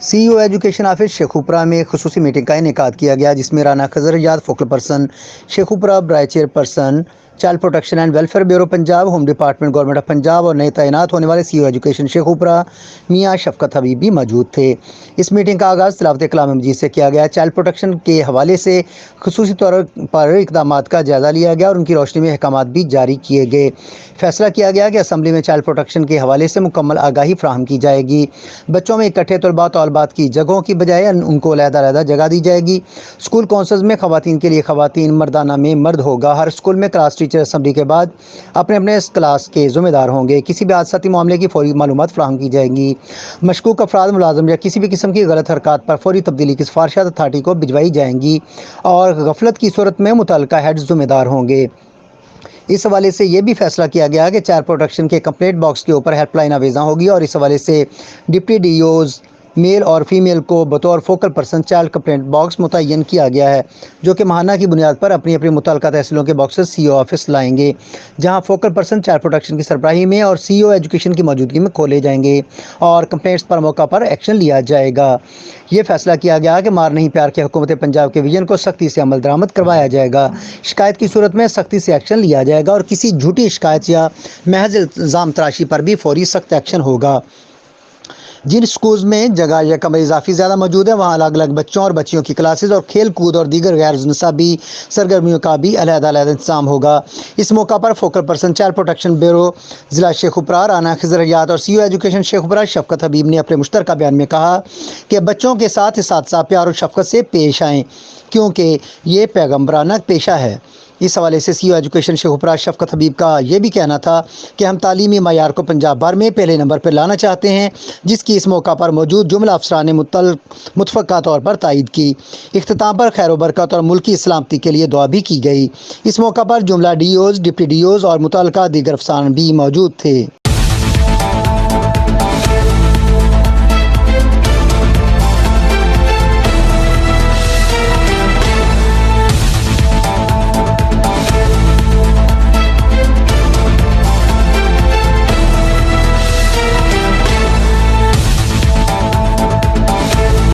CEO education office Sheikhupura में खुसूसी meeting का इनेकाद किया गया, जिसमें राना खजरयाद फोकल पर्सन, शेखुपुरा ब्राय chairperson, child protection and welfare bureau Punjab, home department government of Punjab और नए तैनात होने वाले सीईओ एजुकेशन शेखुपुरा मियां शफकत हबीब भी मौजूद थे। इस मीटिंग का आगाज़ तिलावत कलाम मजीद से किया गया। चाइल्ड प्रोटेक्शन के हवाले से खुसूसी तौर पर इकदाम का जायज़ा लिया गया और उनकी रोशनी में अहकामात भी जारी किए गए। फैसला किया गया कि असम्बली में चाइल्ड प्रोटेक्शन के हवाले से मुकम्मल आगाही फ्राहम की जाएगी। बच्चों में इकट्ठे तलबात की जगहों की बजाय उनको अलहदा जगह दी जाएगी। स्कूल काउंसिल्स में खवातीन के लिए खवातीन, मर्दाना में मर्द होगा। हर स्कूल में क्लास टीचर असम्बली के बाद अपने अपने क्लास के ज़िम्मेदार होंगे। किसी भी हादसाती मामले की फौरी मालूमात फ्राहम की जाएंगी। मशकूक अफराद, मुलाजम या किसी भी किस्म की गलत हरकत पर फौरी तब्दीली की सिफारिशात अथॉरिटी को भिजवाई जाएंगी और गफलत की सूरत में मुतल्लिका हेड ज़िम्मेदार होंगे। इस हवाले से ये भी फैसला किया गया कि चाइल्ड प्रोटेक्शन के कंप्लेंट बॉक्स के ऊपर हेल्पलाइन आवेज़ा होगी और इस हवाले से डिप्टी डीओज़ मेल और फीमेल को बतौर focal person child complaint box मुतय्यन किया गया है, जो कि माहाना की बुनियाद पर अपनी अपनी मुतल्लिका तहसीलों के बॉक्सेस सीईओ ऑफिस लाएंगे, जहां फोकल पर्सन चाइल्ड प्रोटेक्शन की सरबराही में और सीईओ एजुकेशन की मौजूदगी में खोले जाएंगे और कंप्लेंट्स पर मौका पर एक्शन लिया जाएगा। ये फैसला किया गया कि मार नहीं प्यार के हुकूमत पंजाब के विजन को सख्ती से अमल दरामद करवाया जाएगा। शिकायत की सूरत में सख्ती से एक्शन लिया जाएगा और किसी झूठी शिकायत या महज इल्ज़ाम तराशी पर भी फौरी सख्त एक्शन होगा। जिन स्कूल्स में जगह या कमरे इजाफी ज़्यादा मौजूद है, वहाँ अलग अलग बच्चों और बच्चियों की क्लासेज और खेल कूद और दीगर गैर निसाबी सरगर्मियों का भी अलहदा इंतजाम होगा। इस मौका पर focal person child protection bureau ज़िला शेखुपुरा राना खजरयाद और सीईओ एजुकेशन शेखुपुरा शफकत हबीब ने अपने मुश्तरका बयान में कहा कि बच्चों के साथ इसातिज़ा प्यार और शफकत से पेश आएँ, क्योंकि ये पैगम्बराना पेशा है। इस हवाले से सीईओ एजुकेशन शेखुपुरा शफकत हबीब का ये भी कहना था कि हम तालीमी मयार को पंजाब भर में पहले नंबर पर लाना चाहते हैं, जिसकी इस मौका पर मौजूद जुमला अफसरान ने मुतफ़क्का तौर पर तायद की। इख्तिताम पर खैर बरकत और मुल्की सलामती के लिए दुआ भी की गई। इस मौका पर जुमला डीओज़, डिप्टी डीओज़ और मुतल्लिका दीगर अफसरान भी मौजूद थे।